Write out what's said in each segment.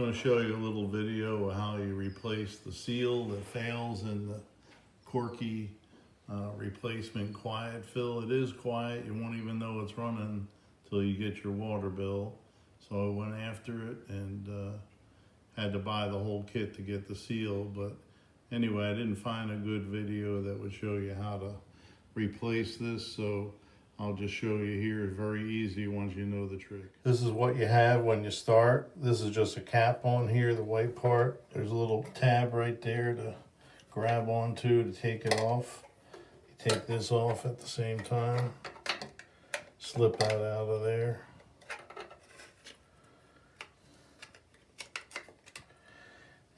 going to show you a little video of how you replace the seal that fails in the KORKY replacement quiet fill. It is quiet, you won't even know it's running until you get your water bill. So I went after it and had to buy the whole kit to get the seal. But anyway, I didn't find a good video that would show you how to replace this, so I'll just show you here. It's very easy once you know the trick. This is what you have when you start. This is just a cap on here, the white part. There's a little tab right there to grab onto to take it off. You take this off at the same time. Slip that out of there.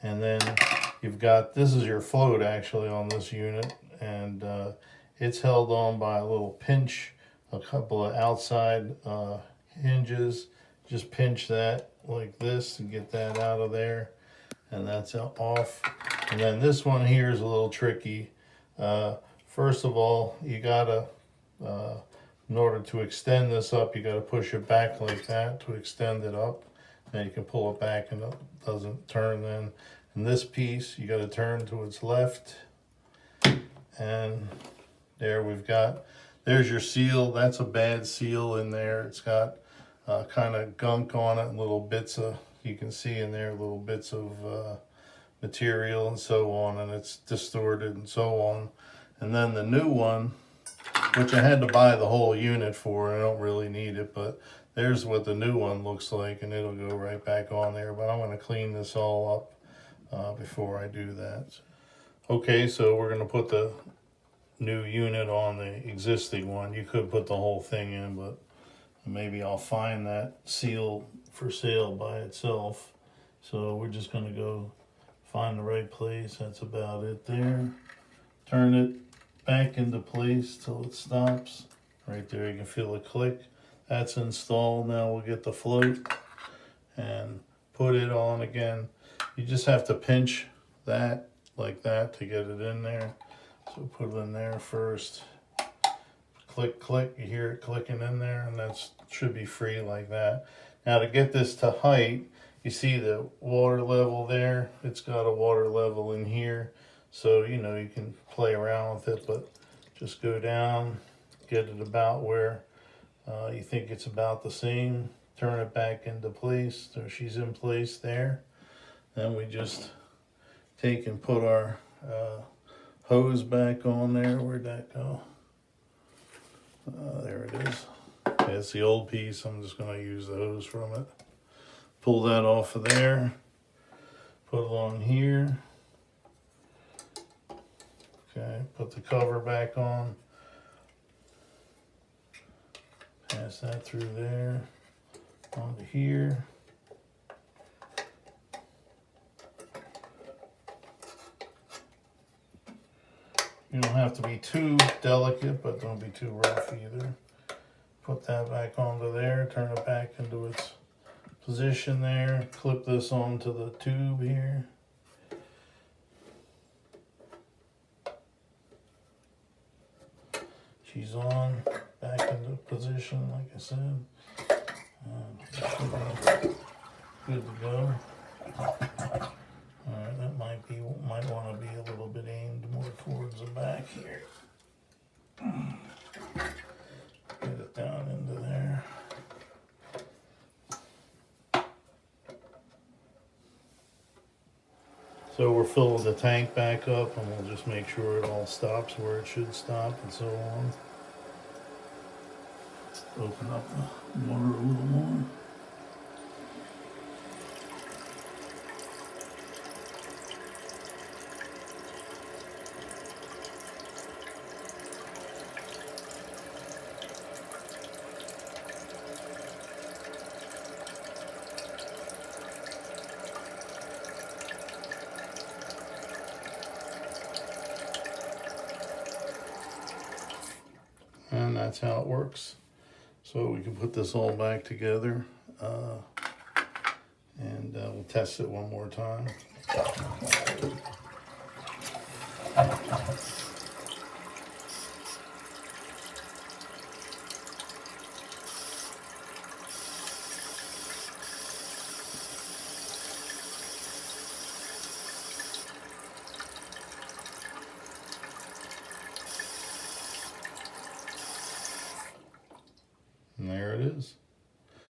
And then you've got, this is your float actually on this unit, and it's held on by a little pinch, a couple of outside hinges. Just pinch that like this to get that out of there, and that's off. And then this one here is a little tricky. First of all, you gotta, in order to extend this up, you gotta push it back like that to extend it up. Then you can pull it back and it doesn't turn then. And this piece, you gotta turn to its left. And there we've got, there's your seal. That's a bad seal in there. It's got kind of gunk on it, little bits of, you can see in there, little bits of material and so on, and it's distorted and so on. And then the new one, which I had to buy the whole unit for, I don't really need it, but there's what the new one looks like, and it'll go right back on there. But I'm going to clean this all up before I do that. Okay, so we're going to put the new unit on the existing one. You could put the whole thing in, but maybe I'll find that seal for sale by itself. So we're just going to go find the right place. That's about it there. Turn it back into place till it stops. Right there, you can feel it click. That's installed. Now we'll get the float and put it on again. You just have to pinch that like that to get it in there. So put it in there first. Click, click. You hear it clicking in there, and that should be free like that. Now to get this to height, you see the water level there? It's got a water level in here. So, you know, you can play around with it, but just go down, get it about where you think it's about the same. Turn it back into place. So she's in place there. Then we just take and put our hose back on there. Where'd that go? There it is. Okay, it's the old piece. I'm just going to use the hose from it. Pull that off of there. Put it on here. Okay, put the cover back on. Pass that through there. Onto here. You don't have to be too delicate, but don't be too rough either. Put that back onto there, turn it back into its position there. Clip this onto the tube here. She's on, back into position, like I said. Good to go. Alright, that might want to be a little bit aimed more towards the back here. Get it down into there. So we're filling the tank back up, and we'll just make sure it all stops where it should stop and so on. Open up the water a little more. And that's how it works. So we can put this all back together, and we'll test it one more time. And there it is.